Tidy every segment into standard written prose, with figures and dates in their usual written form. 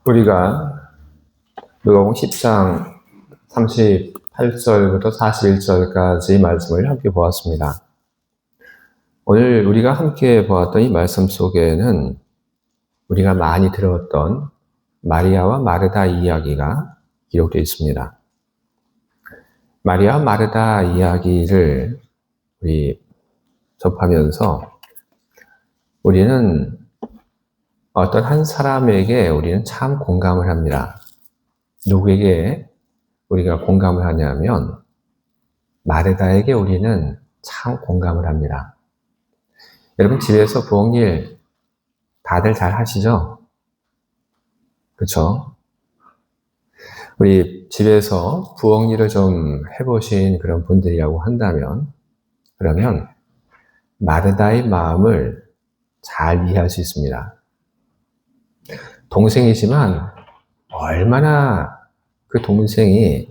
우리가 누가복음 10장 38절부터 41절까지 말씀을 함께 보았습니다. 오늘 우리가 함께 보았던 이 말씀 속에는 우리가 많이 들었던 마리아와 마르다 이야기가 기록되어 있습니다. 마리아와 마르다 이야기를 우리 접하면서 우리는 어떤 한 사람에게 우리는 참 공감을 합니다. 누구에게 우리가 공감을 하냐면 마르다에게 우리는 참 공감을 합니다. 여러분 집에서 부엌일 다들 잘 하시죠? 그렇죠? 우리 집에서 부엌일을 좀 해보신 그런 분들이라고 한다면 그러면 마르다의 마음을 잘 이해할 수 있습니다. 동생이지만 얼마나 그 동생이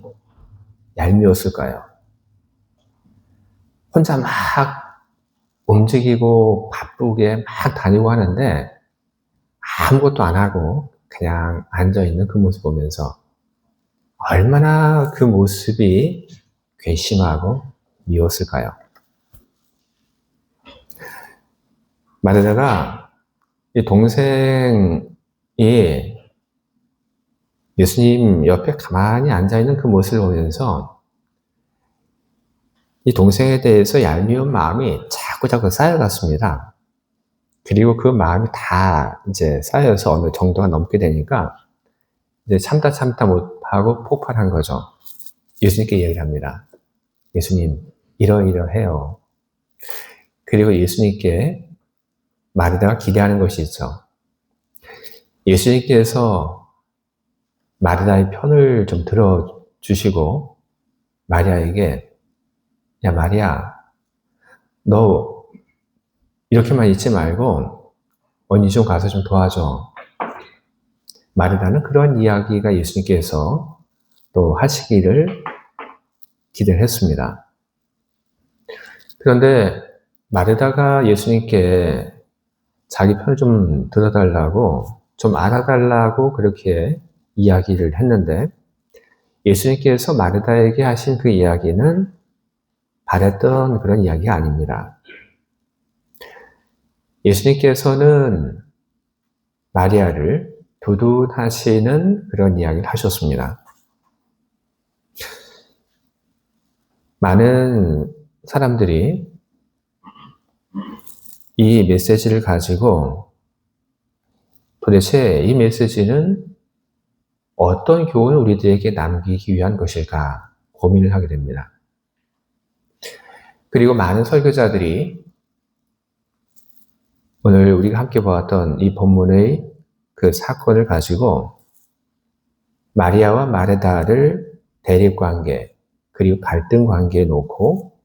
얄미웠을까요? 혼자 막 움직이고 바쁘게 막 다니고 하는데 아무것도 안 하고 그냥 앉아있는 그 모습 보면서 얼마나 그 모습이 괘씸하고 미웠을까요? 마르다가 이 동생이 예수님 옆에 가만히 앉아있는 그 모습을 보면서 이 동생에 대해서 얄미운 마음이 자꾸자꾸 쌓여갔습니다. 그리고 그 마음이 다 이제 쌓여서 어느 정도가 넘게 되니까 이제 참다 못하고 폭발한 거죠. 예수님께 얘기를 합니다. 예수님, 이러이러해요. 그리고 예수님께 마르다가 기대하는 것이 있죠. 예수님께서 마르다의 편을 좀 들어주시고 마리아에게 야 마리아 너 이렇게만 있지 말고 언니 좀 가서 좀 도와줘. 마르다는 그런 이야기가 예수님께서 또 하시기를 기대를 했습니다. 그런데 마르다가 예수님께 자기 편을 좀 들어달라고 좀 알아달라고 그렇게 이야기를 했는데 예수님께서 마르다에게 하신 그 이야기는 바랬던 그런 이야기가 아닙니다. 예수님께서는 마리아를 두둔하시는 그런 이야기를 하셨습니다. 많은 사람들이 이 메시지를 가지고 도대체 이 메시지는 어떤 교훈을 우리들에게 남기기 위한 것일까 고민을 하게 됩니다. 그리고 많은 설교자들이 오늘 우리가 함께 보았던 이 본문의 그 사건을 가지고 마리아와 마르다를 대립관계 그리고 갈등 관계에 놓고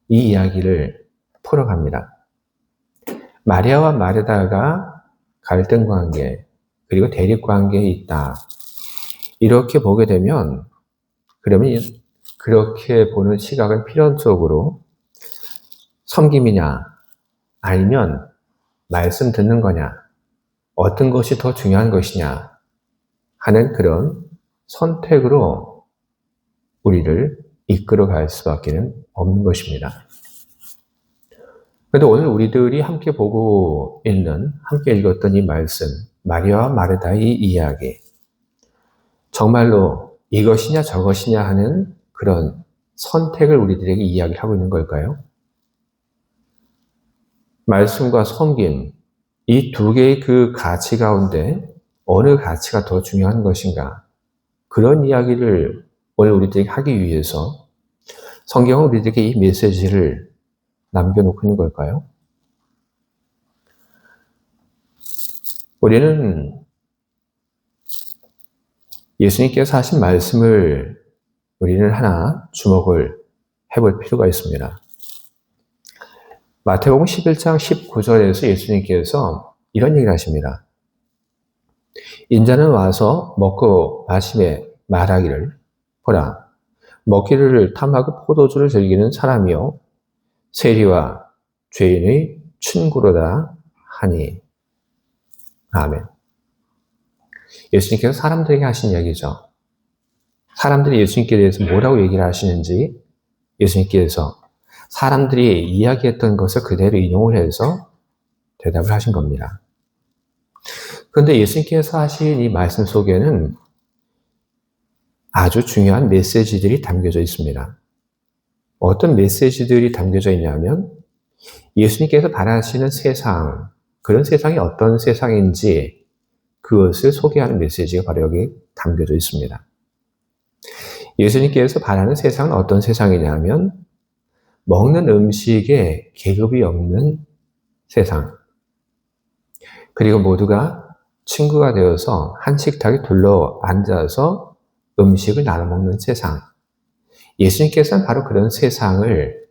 이 이야기를 풀어갑니다. 마리아와 마르다가 갈등 관계 그리고 대립 관계에 있다. 이렇게 보게 되면 그러면 그렇게 보는 시각은 필연적으로 섬김이냐 아니면 말씀 듣는 거냐 어떤 것이 더 중요한 것이냐 하는 그런 선택으로 우리를 이끌어갈 수밖에 없는 것입니다. 그런데 오늘 우리들이 함께 보고 있는 함께 읽었던 이 말씀 마리아와 마르다의 이야기 정말로 이것이냐 저것이냐 하는 그런 선택을 우리들에게 이야기를 하고 있는 걸까요? 말씀과 섬김, 이 두 개의 그 가치 가운데 어느 가치가 더 중요한 것인가? 그런 이야기를 오늘 우리들에게 하기 위해서 성경은 우리들에게 이 메시지를 남겨놓고 있는 걸까요? 우리는 예수님께서 하신 말씀을 우리는 하나 주목을 해볼 필요가 있습니다. 마태복음 11장 19절에서 예수님께서 이런 얘기를 하십니다. 인자는 와서 먹고 마시매 말하기를 보라 먹기를 탐하고 포도주를 즐기는 사람이요 세리와 죄인의 친구로다 하니 아멘. 예수님께서 사람들에게 하신 이야기죠. 사람들이 예수님께 대해서 뭐라고 얘기를 하시는지 예수님께서 사람들이 이야기했던 것을 그대로 인용을 해서 대답을 하신 겁니다. 그런데 예수님께서 하신 이 말씀 속에는 아주 중요한 메시지들이 담겨져 있습니다. 어떤 메시지들이 담겨져 있냐면 예수님께서 바라시는 세상, 그런 세상이 어떤 세상인지 그것을 소개하는 메시지가 바로 여기 담겨져 있습니다. 예수님께서 바라는 세상은 어떤 세상이냐면 먹는 음식에 계급이 없는 세상, 그리고 모두가 친구가 되어서 한 식탁에 둘러 앉아서 음식을 나눠 먹는 세상. 예수님께서는 바로 그런 세상을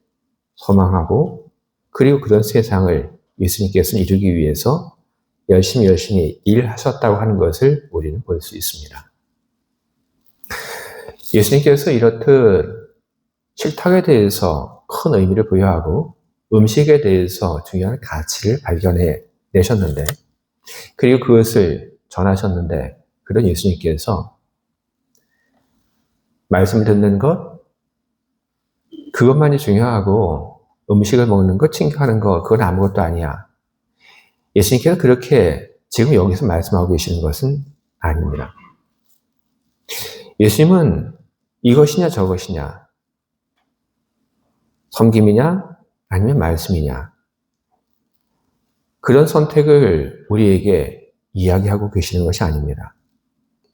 소망하고 그리고 그런 세상을 예수님께서는 이루기 위해서 열심히 일하셨다고 하는 것을 우리는 볼 수 있습니다. 예수님께서 이렇듯 식탁에 대해서 큰 의미를 부여하고 음식에 대해서 중요한 가치를 발견해 내셨는데 그리고 그것을 전하셨는데 그런 예수님께서 말씀을 듣는 것, 그것만이 중요하고 음식을 먹는 것, 친구하는 것, 그건 아무것도 아니야. 예수님께서 그렇게 지금 여기서 말씀하고 계시는 것은 아닙니다. 예수님은 이것이냐 저것이냐, 섬김이냐 아니면 말씀이냐, 그런 선택을 우리에게 이야기하고 계시는 것이 아닙니다.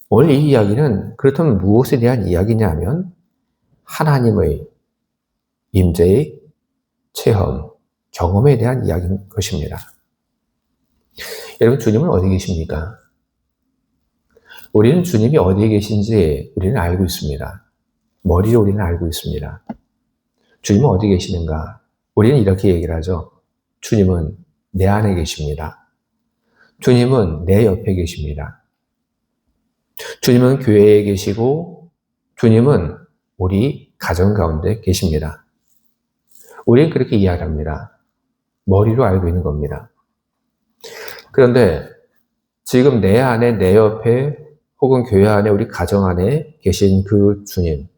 오늘 이 이야기는 그렇다면 무엇에 대한 이야기냐면 하나님의 임재의 체험, 경험에 대한 이야기인 것입니다. 여러분, 주님은 어디 계십니까? 우리는 주님이 어디에 계신지 우리는 알고 있습니다. 머리로 우리는 알고 있습니다. 주님은 어디 계시는가? 우리는 이렇게 얘기를 하죠. 주님은 내 안에 계십니다. 주님은 내 옆에 계십니다. 주님은 교회에 계시고 주님은 우리 가정 가운데 계십니다. 우리는 그렇게 이해합니다. 머리로 알고 있는 겁니다. 그런데 지금 내 안에, 내 옆에 혹은 교회 안에, 우리 가정 안에 계신 그 주님,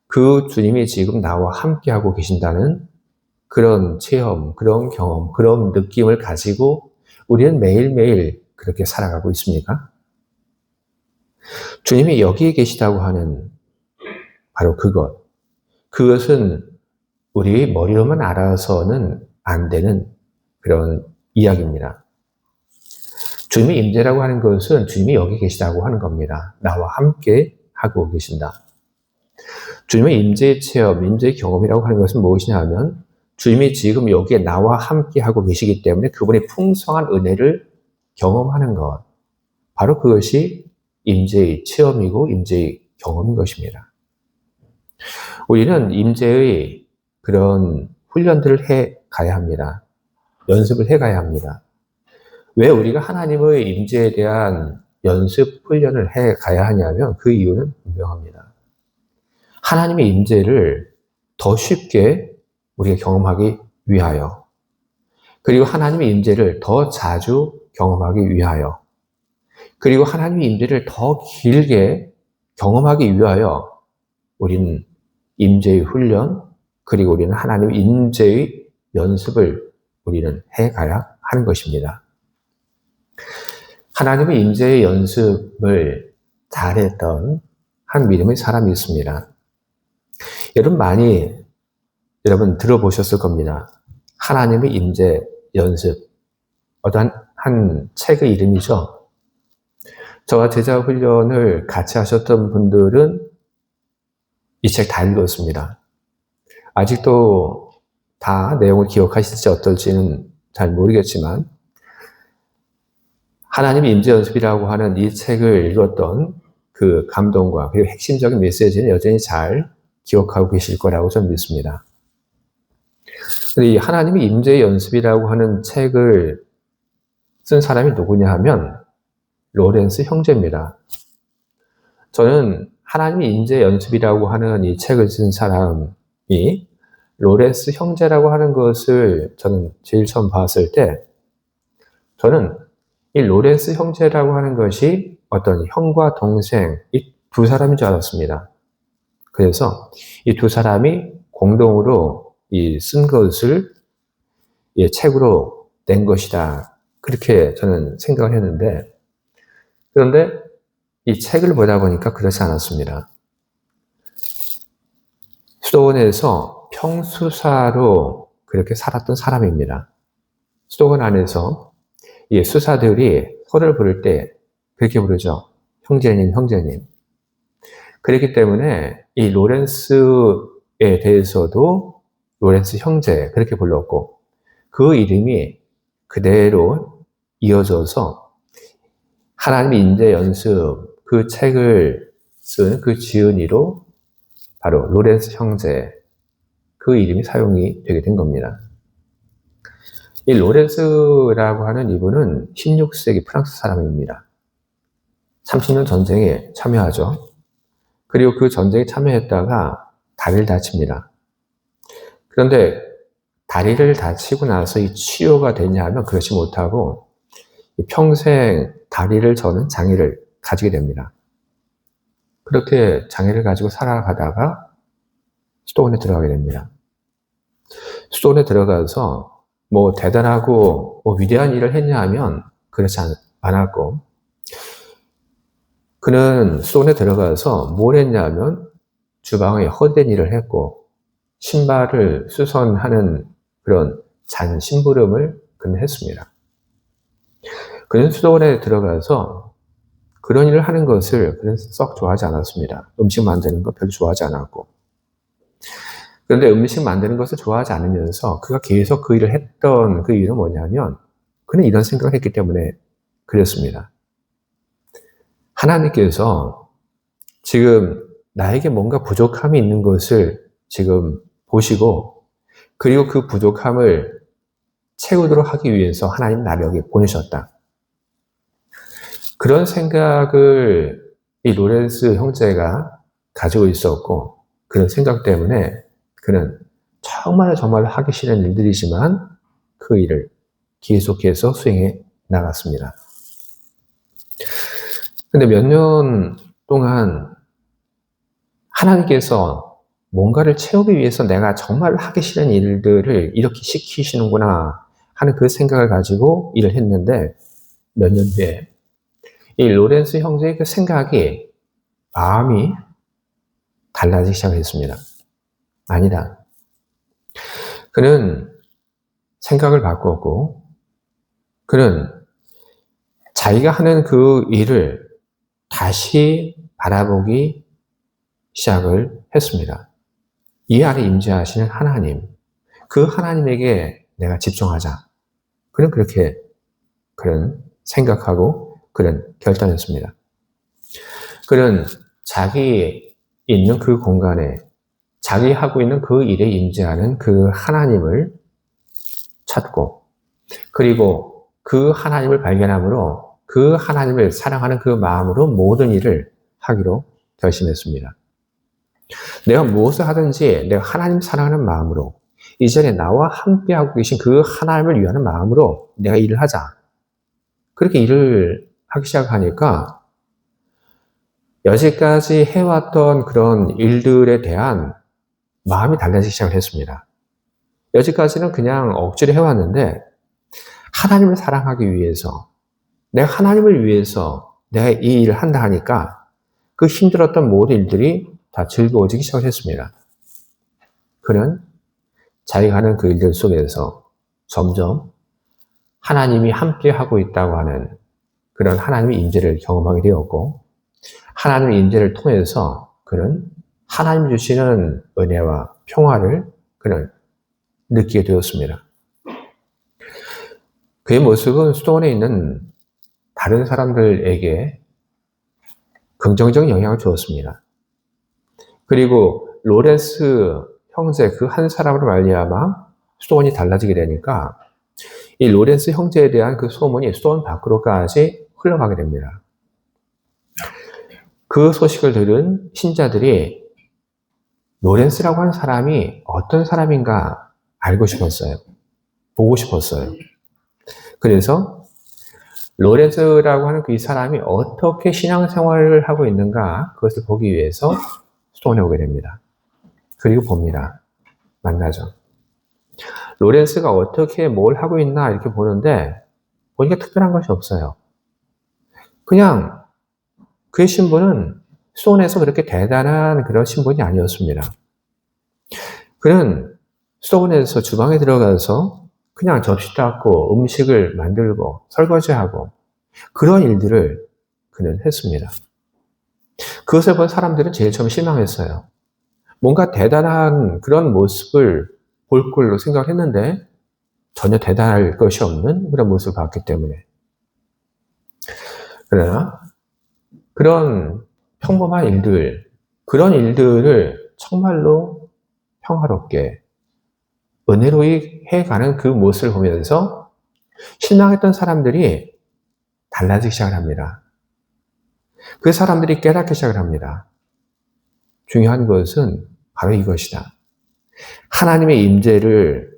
그 주님이 지금 나와 함께하고 계신다는 그런 체험, 그런 경험, 그런 느낌을 가지고 우리는 매일매일 그렇게 살아가고 있습니까? 주님이 여기에 계시다고 하는 바로 그것은 우리 머리로만 알아서는 안 되는 그런 이야기입니다. 주님의 임재라고 하는 것은 주님이 여기 계시다고 하는 겁니다. 나와 함께 하고 계신다. 주님의 임재의 체험, 임재의 경험이라고 하는 것은 무엇이냐 하면 주님이 지금 여기에 나와 함께 하고 계시기 때문에 그분의 풍성한 은혜를 경험하는 것. 바로 그것이 임재의 체험이고 임재의 경험인 것입니다. 우리는 임재의 그런 훈련들을 해 가야 합니다. 연습을 해 가야 합니다. 왜 우리가 하나님의 임재에 대한 연습, 훈련을 해 가야 하냐면 그 이유는 분명합니다. 하나님의 임재를 더 쉽게 우리가 경험하기 위하여, 그리고 하나님의 임재를 더 자주 경험하기 위하여, 그리고 하나님의 임재를 더 길게 경험하기 위하여 우리는 임재의 훈련, 그리고 우리는 하나님의 임재의 연습을 우리는 해가야 하는 것입니다. 하나님의 임재의 연습을 잘했던 한 믿음의 사람이 있습니다. 여러분 들어보셨을 겁니다. 하나님의 임재 연습, 어떤 한 책의 이름이죠. 저와 제자 훈련을 같이 하셨던 분들은 이 책 다 읽었습니다. 아직도 다 내용을 기억하실지 어떨지는 잘 모르겠지만 하나님의 임재 연습이라고 하는 이 책을 읽었던 그 감동과 그리고 핵심적인 메시지는 여전히 잘 기억하고 계실 거라고 저는 믿습니다. 근데 이 하나님의 임재 연습이라고 하는 책을 쓴 사람이 누구냐 하면 로렌스 형제입니다. 저는 하나님의 임재 연습이라고 하는 이 책을 쓴 사람이 로렌스 형제라고 하는 것을 저는 제일 처음 봤을 때 저는 이 로렌스 형제라고 하는 것이 어떤 형과 동생, 이 두 사람인 줄 알았습니다. 그래서 이 두 사람이 공동으로 쓴 것을 책으로 낸 것이다. 그렇게 저는 생각을 했는데, 그런데 이 책을 보다 보니까 그렇지 않았습니다. 수도원에서 평수사로 그렇게 살았던 사람입니다. 수도원 안에서 이 수사들이 서로를 부를 때 그렇게 부르죠. 형제님, 형제님. 그렇기 때문에 이 로렌스에 대해서도 로렌스 형제 그렇게 불렀고, 그 이름이 그대로 이어져서 하나님 인재 연습 그 책을 쓴 그 지은이로 바로 로렌스 형제 그 이름이 사용이 되게 된 겁니다. 이 로렌스라고 하는 이분은 16세기 프랑스 사람입니다. 30년 전쟁에 참여하죠. 그리고 그 전쟁에 참여했다가 다리를 다칩니다. 그런데 다리를 다치고 나서 이 치유가 되냐 하면 그렇지 못하고 평생 다리를 저는 장애를 가지게 됩니다. 그렇게 장애를 가지고 살아가다가 수도원에 들어가게 됩니다. 수도원에 들어가서 뭐 대단하고 뭐 위대한 일을 했냐 하면 그렇지 않았고, 그는 수도원에 들어가서 뭘 했냐면 주방에 헛된 일을 했고 신발을 수선하는 그런 잔 심부름을 그는 했습니다. 그는 수도원에 들어가서 그런 일을 하는 것을 그는 썩 좋아하지 않았습니다. 음식 만드는 거 별로 좋아하지 않았고. 그런데 음식 만드는 것을 좋아하지 않으면서 그가 계속 그 일을 했던 그 이유는 뭐냐면 그는 이런 생각을 했기 때문에 그랬습니다. 하나님께서 지금 나에게 뭔가 부족함이 있는 것을 지금 보시고, 그리고 그 부족함을 채우도록 하기 위해서 하나님 나를 여기 보내셨다. 그런 생각을 이 로렌스 형제가 가지고 있었고, 그런 생각 때문에 그는 정말 하기 싫은 일들이지만 그 일을 계속해서 수행해 나갔습니다. 근데 몇 년 동안 하나님께서 뭔가를 채우기 위해서 내가 정말 하기 싫은 일들을 이렇게 시키시는구나 하는 그 생각을 가지고 일을 했는데, 몇 년 후에 이 로렌스 형제의 그 생각이, 마음이 달라지기 시작했습니다. 아니다. 그는 생각을 바꿨고, 그는 자기가 하는 그 일을 다시 바라보기 시작을 했습니다. 이 안에 임재하시는 하나님, 그 하나님에게 내가 집중하자. 그는 그렇게 그는 생각하고 그는 결단했습니다. 그는 자기 있는 그 공간에 자기 하고 있는 그 일에 임재하는 그 하나님을 찾고, 그리고 그 하나님을 발견함으로 그 하나님을 사랑하는 그 마음으로 모든 일을 하기로 결심했습니다. 내가 무엇을 하든지 내가 하나님 사랑하는 마음으로, 이전에 나와 함께하고 계신 그 하나님을 위하는 마음으로 내가 일을 하자. 그렇게 일을 하기 시작하니까 여지까지 해왔던 그런 일들에 대한 마음이 달라지기 시작을 했습니다. 여지까지는 그냥 억지로 해왔는데 하나님을 사랑하기 위해서, 내가 하나님을 위해서 내가 이 일을 한다 하니까 그 힘들었던 모든 일들이 다 즐거워지기 시작했습니다. 그는 자기가 하는 그 일들 속에서 점점 하나님이 함께 하고 있다고 하는 그런 하나님의 임재를 경험하게 되었고, 하나님의 임재를 통해서 그는 하나님 주시는 은혜와 평화를 그는 느끼게 되었습니다. 그의 모습은 수도원에 있는 다른 사람들에게 긍정적인 영향을 주었습니다. 그리고 로렌스 형제 그 한 사람으로 말미암아 수도원이 달라지게 되니까 이 로렌스 형제에 대한 그 소문이 수도원 밖으로까지 흘러가게 됩니다. 그 소식을 들은 신자들이 로렌스라고 하는 사람이 어떤 사람인가 알고 싶었어요. 보고 싶었어요. 그래서 로렌스라고 하는 그 이 사람이 어떻게 신앙생활을 하고 있는가 그것을 보기 위해서 수도원에 오게 됩니다. 그리고 봅니다. 만나죠. 로렌스가 어떻게 뭘 하고 있나 이렇게 보는데 보니까 특별한 것이 없어요. 그냥 그의 신분은 수도원에서 그렇게 대단한 그런 신분이 아니었습니다. 그는 수도원에서 주방에 들어가서 그냥 접시 닦고 음식을 만들고 설거지하고 그런 일들을 그는 했습니다. 그것을 본 사람들은 제일 처음 실망했어요. 뭔가 대단한 그런 모습을 볼 걸로 생각을 했는데 전혀 대단할 것이 없는 그런 모습을 봤기 때문에. 그러나 그런 평범한 일들, 그런 일들을 정말로 평화롭게 은혜로이 해가는 그 모습을 보면서 실망했던 사람들이 달라지기 시작을 합니다. 그 사람들이 깨닫기 시작을 합니다. 중요한 것은 바로 이것이다. 하나님의 임재를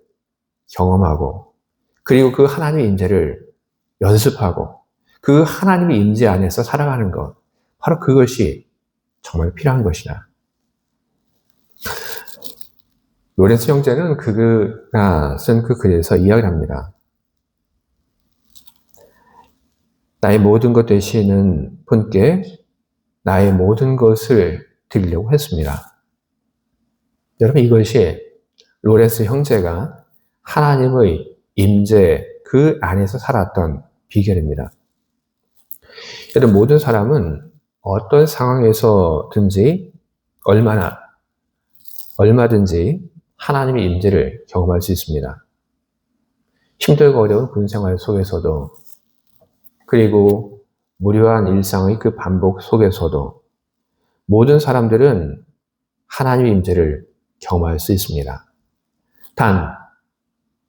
경험하고 그리고 그 하나님의 임재를 연습하고 그 하나님의 임재 안에서 살아가는 것, 바로 그것이 정말 필요한 것이다. 로렌스 형제는 그가 쓴 그 글에서 이야기를 합니다. 나의 모든 것 되시는 분께 나의 모든 것을 드리려고 했습니다. 여러분, 이것이 로렌스 형제가 하나님의 임재 그 안에서 살았던 비결입니다. 여러분, 모든 사람은 어떤 상황에서든지 얼마든지 하나님의 임재를 경험할 수 있습니다. 힘들고 어려운 군생활 속에서도 그리고 무료한 일상의 그 반복 속에서도 모든 사람들은 하나님의 임재를 경험할 수 있습니다. 단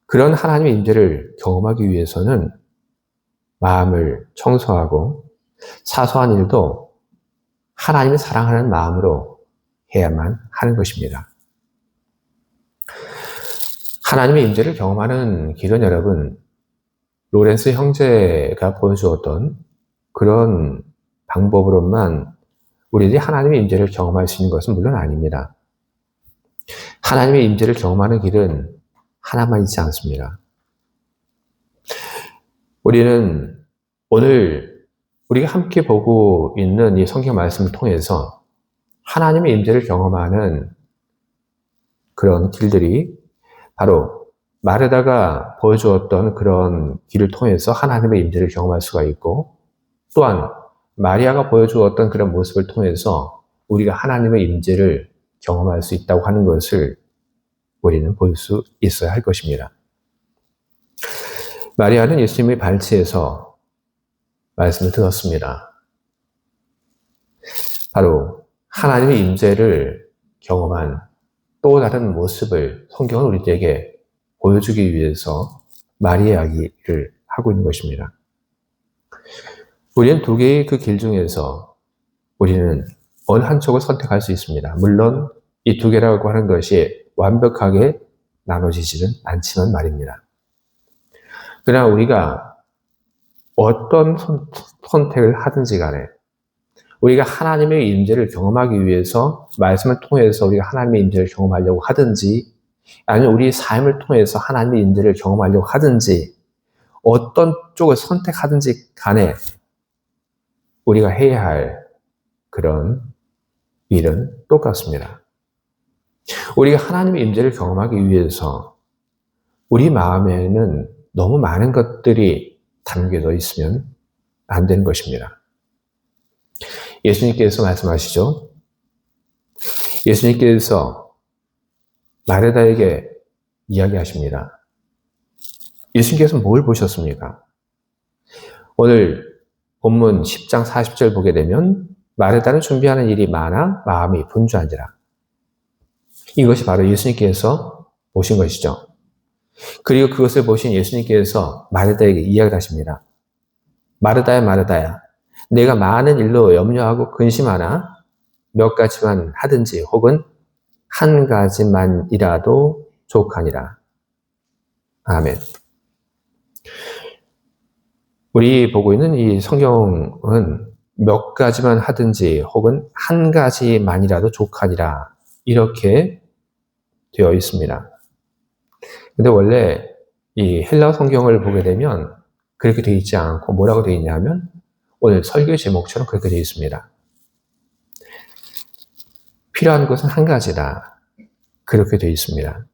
그런 하나님의 임재를 경험하기 위해서는 마음을 청소하고 사소한 일도 하나님을 사랑하는 마음으로 해야만 하는 것입니다. 하나님의 임재를 경험하는 길은 여러분, 로렌스 형제가 보여주었던 그런 방법으로만 우리들이 하나님의 임재를 경험할 수 있는 것은 물론 아닙니다. 하나님의 임재를 경험하는 길은 하나만 있지 않습니다. 우리는 오늘 우리가 함께 보고 있는 이 성경 말씀을 통해서 하나님의 임재를 경험하는 그런 길들이 바로 마르다가 보여주었던 그런 길을 통해서 하나님의 임재를 경험할 수가 있고 또한 마리아가 보여주었던 그런 모습을 통해서 우리가 하나님의 임재를 경험할 수 있다고 하는 것을 우리는 볼 수 있어야 할 것입니다. 마리아는 예수님의 발치에서 말씀을 들었습니다. 바로 하나님의 임재를 경험한 또 다른 모습을 성경은 우리에게 보여주기 위해서 마리아의 이야기를 하고 있는 것입니다. 우리는 두 개의 그 길 중에서 우리는 어느 한쪽을 선택할 수 있습니다. 물론 이 두 개라고 하는 것이 완벽하게 나눠지지는 않지만 말입니다. 그러나 우리가 어떤 선택을 하든지 간에 우리가 하나님의 임재를 경험하기 위해서 말씀을 통해서 우리가 하나님의 임재를 경험하려고 하든지 아니면 우리 삶을 통해서 하나님의 임재를 경험하려고 하든지 어떤 쪽을 선택하든지 간에 우리가 해야 할 그런 일은 똑같습니다. 우리가 하나님의 임재를 경험하기 위해서 우리 마음에는 너무 많은 것들이 담겨져 있으면 안 되는 것입니다. 예수님께서 말씀하시죠. 예수님께서 마르다에게 이야기하십니다. 예수님께서 뭘 보셨습니까? 오늘 본문 10장 40절 보게 되면 마르다는 준비하는 일이 많아 마음이 분주한지라. 이것이 바로 예수님께서 보신 것이죠. 그리고 그것을 보신 예수님께서 마르다에게 이야기를 하십니다. 마르다야, 마르다야. 내가 많은 일로 염려하고 근심하나 몇 가지만 하든지 혹은 한 가지만이라도 족하니라. 아멘. 우리 보고 있는 이 성경은 몇 가지만 하든지 혹은 한 가지만이라도 족하니라 이렇게 되어 있습니다. 근데 원래 이 헬라 성경을 보게 되면 그렇게 되어 있지 않고 뭐라고 되어 있냐면 오늘 설교 제목처럼 그렇게 되어 있습니다. 필요한 것은 한 가지다. 그렇게 되어 있습니다.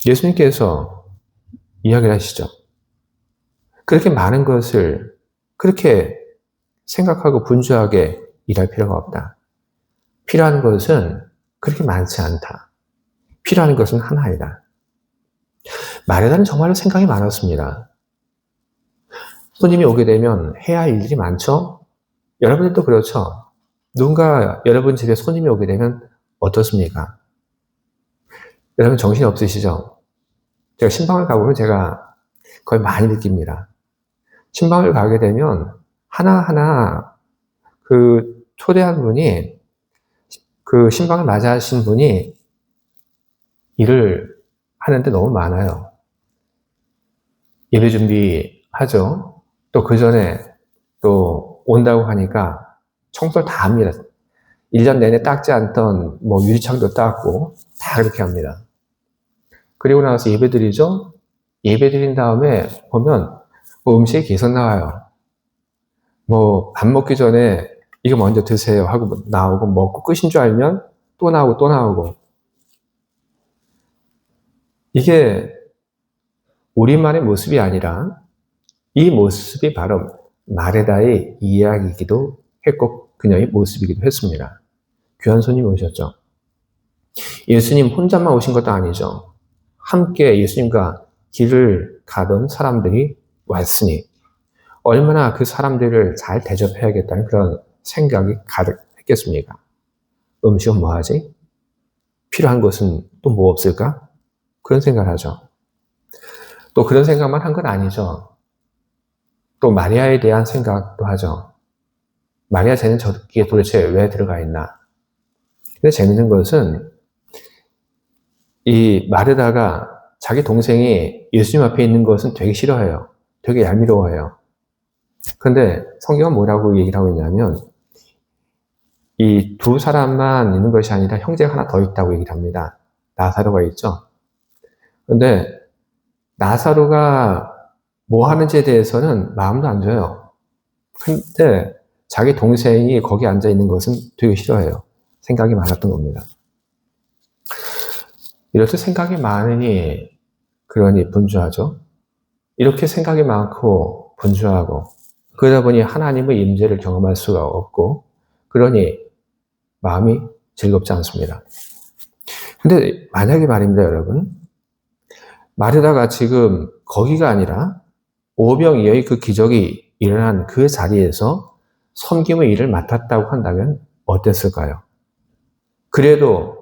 예수님께서 이야기를 하시죠. 그렇게 많은 것을 그렇게 생각하고 분주하게 일할 필요가 없다. 필요한 것은 그렇게 많지 않다. 필요한 것은 하나이다. 마르다는 정말로 생각이 많았습니다. 손님이 오게 되면 해야 할 일들이 많죠? 여러분들도 그렇죠? 누군가 여러분 집에 손님이 오게 되면 어떻습니까? 여러분 정신 없으시죠? 제가 신방을 가보면 제가 거의 많이 느낍니다. 신방을 가게 되면 하나하나 그 초대한 분이 그 신방을 맞이하신 분이 일을 하는데 너무 많아요. 예배 준비하죠. 또 그 전에 또 온다고 하니까 청소를 다 합니다. 1년 내내 닦지 않던 뭐 유리창도 닦고 다 그렇게 합니다. 그리고 나서 예배 드리죠. 예배 드린 다음에 보면 뭐 음식이 계속 나와요. 뭐 밥 먹기 전에 이거 먼저 드세요 하고 나오고 먹고 끝인 줄 알면 또 나오고 또 나오고. 이게 우리만의 모습이 아니라 이 모습이 바로 마르다의 이야기이기도 했고 그녀의 모습이기도 했습니다. 귀한 손님이 오셨죠. 예수님 혼자만 오신 것도 아니죠. 함께 예수님과 길을 가던 사람들이 왔으니 얼마나 그 사람들을 잘 대접해야겠다는 그런 생각이 가득했겠습니까? 음식은 뭐 하지? 필요한 것은 또 뭐 없을까? 그런 생각을 하죠. 또 그런 생각만 한 건 아니죠. 또 마리아에 대한 생각도 하죠. 마리아 쟤는 저기에 도대체 왜 들어가 있나? 근데 재밌는 것은 이 마르다가 자기 동생이 예수님 앞에 있는 것은 되게 싫어해요. 되게 얄미워해요. 근데 성경은 뭐라고 얘기를 하고 있냐면 이 두 사람만 있는 것이 아니라 형제가 하나 더 있다고 얘기를 합니다. 나사로가 있죠. 근데 나사로가 뭐 하는지에 대해서는 마음도 안 줘요. 근데 자기 동생이 거기 앉아 있는 것은 되게 싫어해요. 생각이 많았던 겁니다. 이렇게 생각이 많으니 그러니 분주하죠. 이렇게 생각이 많고 분주하고 그러다 보니 하나님의 임재를 경험할 수가 없고 그러니 마음이 즐겁지 않습니다. 근데 만약에 말입니다, 여러분. 마르다가 지금 거기가 아니라 오병이어의 그 기적이 일어난 그 자리에서 섬김의 일을 맡았다고 한다면 어땠을까요? 그래도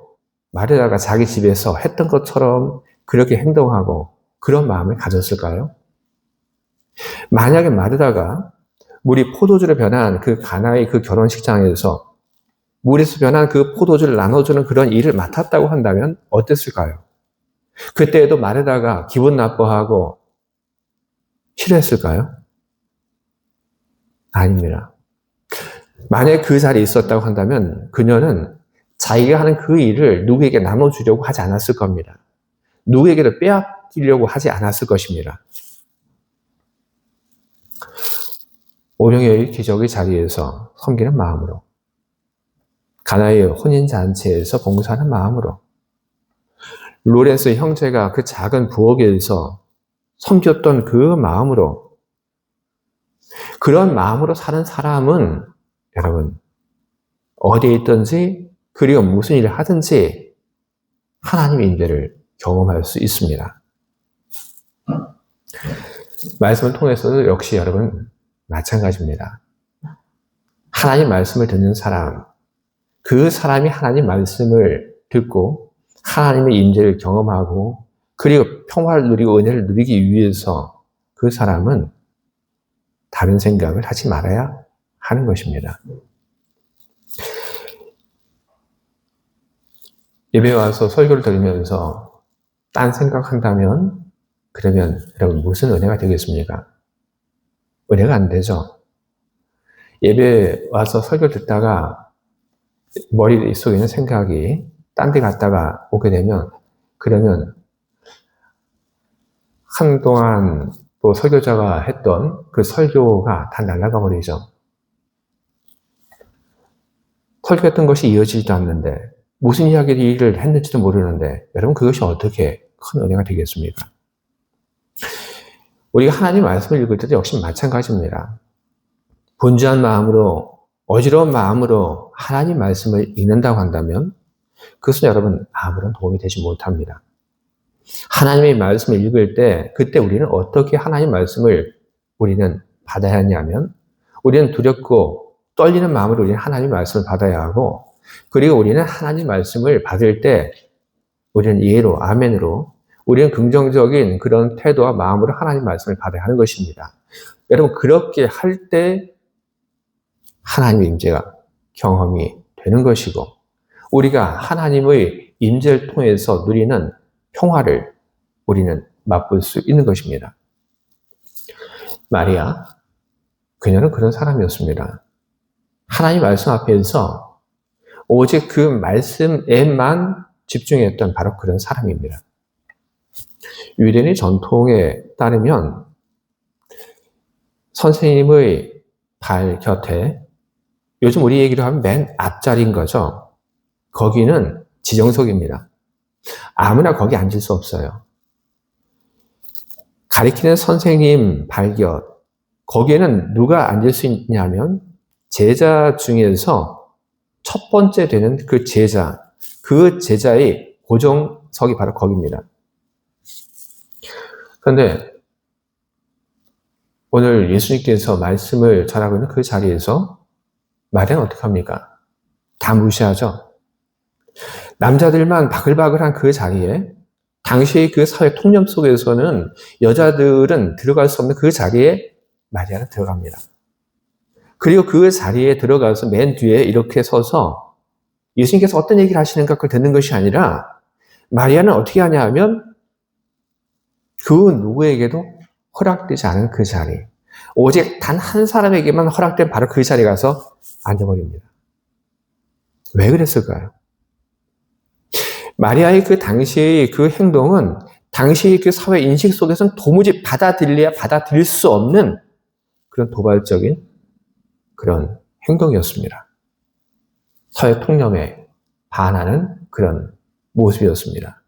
마르다가 자기 집에서 했던 것처럼 그렇게 행동하고 그런 마음을 가졌을까요? 만약에 마르다가 물이 포도주로 변한 그 가나의 그 결혼식장에서 물에서 변한 그 포도주를 나눠주는 그런 일을 맡았다고 한다면 어땠을까요? 그때에도 마르다가 기분 나빠하고 싫어했을까요? 아닙니다. 만약에 그 자리에 있었다고 한다면 그녀는 자기가 하는 그 일을 누구에게 나눠주려고 하지 않았을 겁니다. 누구에게도 빼앗기려고 하지 않았을 것입니다. 오병이어의 기적의 자리에서 섬기는 마음으로 가나의 혼인잔치에서 봉사하는 마음으로 로렌스 형제가 그 작은 부엌에서 섬겼던 그 마음으로 그런 마음으로 사는 사람은 여러분 어디에 있든지 그리고 무슨 일을 하든지 하나님의 임재를 경험할 수 있습니다. 말씀을 통해서도 역시 여러분 마찬가지입니다. 하나님 말씀을 듣는 사람, 그 사람이 하나님 말씀을 듣고 하나님의 임재를 경험하고 그리고 평화를 누리고 은혜를 누리기 위해서 그 사람은 다른 생각을 하지 말아야 하는 것입니다. 예배 와서 설교를 들으면서 딴 생각한다면 그러면 여러분 무슨 은혜가 되겠습니까? 은혜가 안 되죠. 예배 와서 설교 듣다가 머릿속에 있는 생각이 딴 데 갔다가 오게 되면, 그러면 한동안 또 설교자가 했던 그 설교가 다 날아가 버리죠. 설교했던 것이 이어지지도 않는데, 무슨 이야기를 했는지도 모르는데, 여러분 그것이 어떻게 큰 은혜가 되겠습니까? 우리가 하나님 말씀을 읽을 때도 역시 마찬가지입니다. 분주한 마음으로, 어지러운 마음으로 하나님 말씀을 읽는다고 한다면 그것은 여러분 아무런 도움이 되지 못합니다. 하나님의 말씀을 읽을 때 그때 우리는 어떻게 하나님 말씀을 우리는 받아야 하냐면, 우리는 두렵고 떨리는 마음으로 우리는 하나님 말씀을 받아야 하고, 그리고 우리는 하나님 말씀을 받을 때 우리는 예로, 아멘으로, 우리는 긍정적인 그런 태도와 마음으로 하나님 말씀을 받아야 하는 것입니다. 여러분 그렇게 할 때 하나님의 임재가 경험이 되는 것이고, 우리가 하나님의 임재를 통해서 누리는 평화를 우리는 맛볼 수 있는 것입니다. 마리아, 그녀는 그런 사람이었습니다. 하나님 말씀 앞에서 오직 그 말씀에만 집중했던 바로 그런 사람입니다. 유대인의 전통에 따르면 선생님의 발 곁에, 요즘 우리 얘기로 하면 맨 앞자리인 거죠. 거기는 지정석입니다. 아무나 거기 앉을 수 없어요. 가리키는 선생님 발곁, 거기에는 누가 앉을 수 있냐면 제자 중에서 첫 번째 되는 그 제자의 고정석이 바로 거기입니다. 그런데 오늘 예수님께서 말씀을 전하고 있는 그 자리에서 마리아는 어떻게 합니까? 다 무시하죠. 남자들만 바글바글한 그 자리에, 당시의 그 사회 통념 속에서는 여자들은 들어갈 수 없는 그 자리에 마리아는 들어갑니다. 그리고 그 자리에 들어가서 맨 뒤에 이렇게 서서 예수님께서 어떤 얘기를 하시는가 그걸 듣는 것이 아니라, 마리아는 어떻게 하냐 하면 그 누구에게도 허락되지 않은 그 자리, 오직 단 한 사람에게만 허락된 바로 그 자리에 가서 앉아버립니다. 왜 그랬을까요? 마리아의 그 당시의 그 행동은 당시의 그 사회 인식 속에서는 도무지 받아들일 수 없는 그런 도발적인 그런 행동이었습니다. 사회 통념에 반하는 그런 모습이었습니다.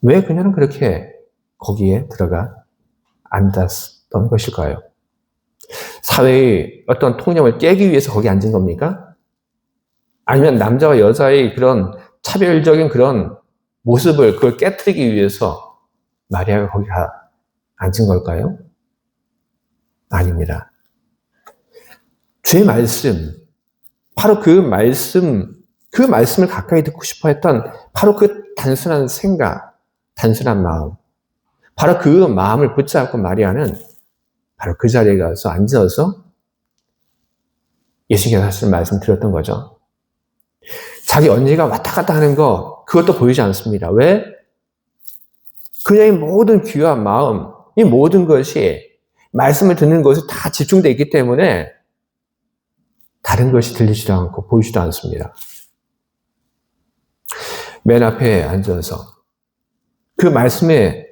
왜 그녀는 그렇게 거기에 들어가 앉았던 것일까요? 사회의 어떤 통념을 깨기 위해서 거기 앉은 겁니까? 아니면 남자와 여자의 그런 차별적인 그런 모습을 그걸 깨트리기 위해서 마리아가 거기 앉은 걸까요? 아닙니다. 주의 말씀, 바로 그 말씀을 가까이 듣고 싶어 했던 바로 그 단순한 생각, 단순한 마음, 바로 그 마음을 붙잡고 마리아는 바로 그 자리에 가서 앉아서 예수님께서 하시는 말씀 드렸던 거죠. 자기 언니가 왔다 갔다 하는 거, 그것도 보이지 않습니다. 왜? 그녀의 모든 귀와 마음, 이 모든 것이 말씀을 듣는 것에 다 집중되어 있기 때문에 다른 것이 들리지도 않고 보이지도 않습니다. 맨 앞에 앉아서 그 말씀에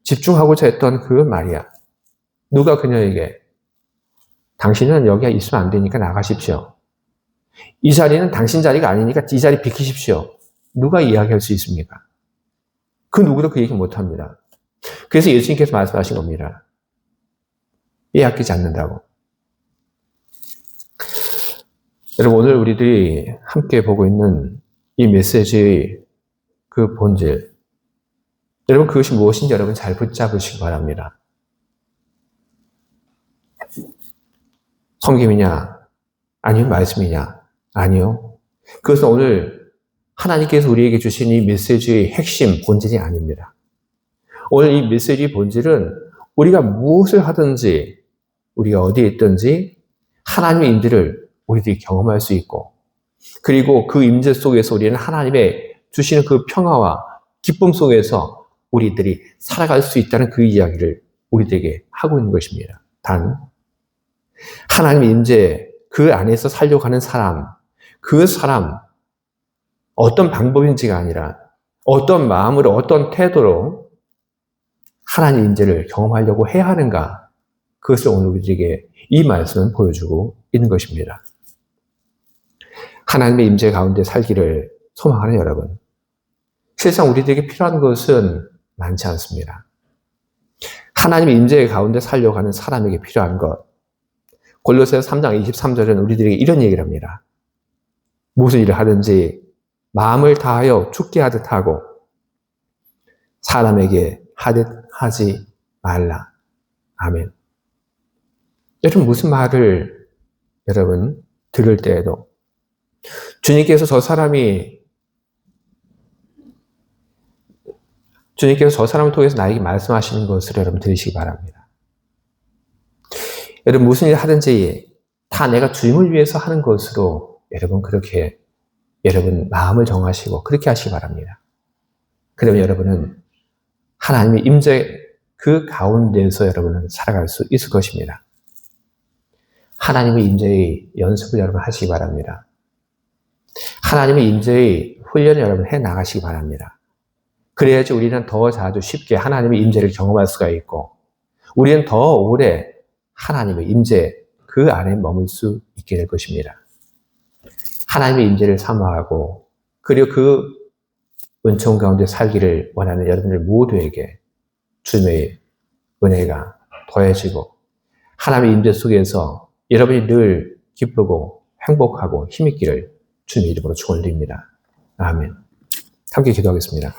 집중하고자 했던 그 마리아, 누가 그녀에게 당신은 여기에 있으면 안 되니까 나가십시오. 이 자리는 당신 자리가 아니니까 이 자리 비키십시오. 누가 이야기할 수 있습니까? 그 누구도 그 얘기 못합니다. 그래서 예수님께서 말씀하신 겁니다. 빼앗기지 않는다고. 여러분, 오늘 우리들이 함께 보고 있는 이 메시지의 그 본질, 여러분 그것이 무엇인지 여러분 잘 붙잡으시기 바랍니다. 성김이냐? 아니면 말씀이냐? 아니요. 그것은 오늘 하나님께서 우리에게 주신 이 메시지의 핵심, 본질이 아닙니다. 오늘 이 메시지의 본질은 우리가 무엇을 하든지, 우리가 어디에 있든지 하나님의 임재를 우리들이 경험할 수 있고, 그리고 그 임재 속에서 우리는 하나님의 주시는 그 평화와 기쁨 속에서 우리들이 살아갈 수 있다는 그 이야기를 우리들에게 하고 있는 것입니다. 단 하나님의 임재 그 안에서 살려고 하는 사람, 그 사람 어떤 방법인지가 아니라 어떤 마음으로 어떤 태도로 하나님의 임재를 경험하려고 해야 하는가, 그것을 오늘 우리에게 이 말씀은 보여주고 있는 것입니다. 하나님의 임재 가운데 살기를 소망하는 여러분, 실상 우리들에게 필요한 것은 많지 않습니다. 하나님의 임재 가운데 살려고 하는 사람에게 필요한 것, 골로새서 3장 23절은 우리들에게 이런 얘기를 합니다. 무슨 일을 하든지 마음을 다하여 죽게 하듯 하고 사람에게 하듯 하지 말라. 아멘. 여러분, 무슨 말을 여러분 들을 때에도 주님께서 저 사람을 통해서 나에게 말씀하시는 것을 여러분 들으시기 바랍니다. 여러분, 무슨 일을 하든지 다 내가 주님을 위해서 하는 것으로 여러분 그렇게 여러분 마음을 정하시고 그렇게 하시기 바랍니다. 그러면 여러분은 하나님의 임재 그 가운데서 여러분은 살아갈 수 있을 것입니다. 하나님의 임재의 연습을 여러분 하시기 바랍니다. 하나님의 임재의 훈련을 여러분 해 나가시기 바랍니다. 그래야지 우리는 더 자주 쉽게 하나님의 임재를 경험할 수가 있고 우리는 더 오래 하나님의 임재 그 안에 머물 수 있게 될 것입니다. 하나님의 임재를 사모하고 그리고 그 은총 가운데 살기를 원하는 여러분들 모두에게 주님의 은혜가 더해지고 하나님의 임재 속에서 여러분이 늘 기쁘고 행복하고 힘있기를 주님의 이름으로 축원드립니다. 아멘. 함께 기도하겠습니다.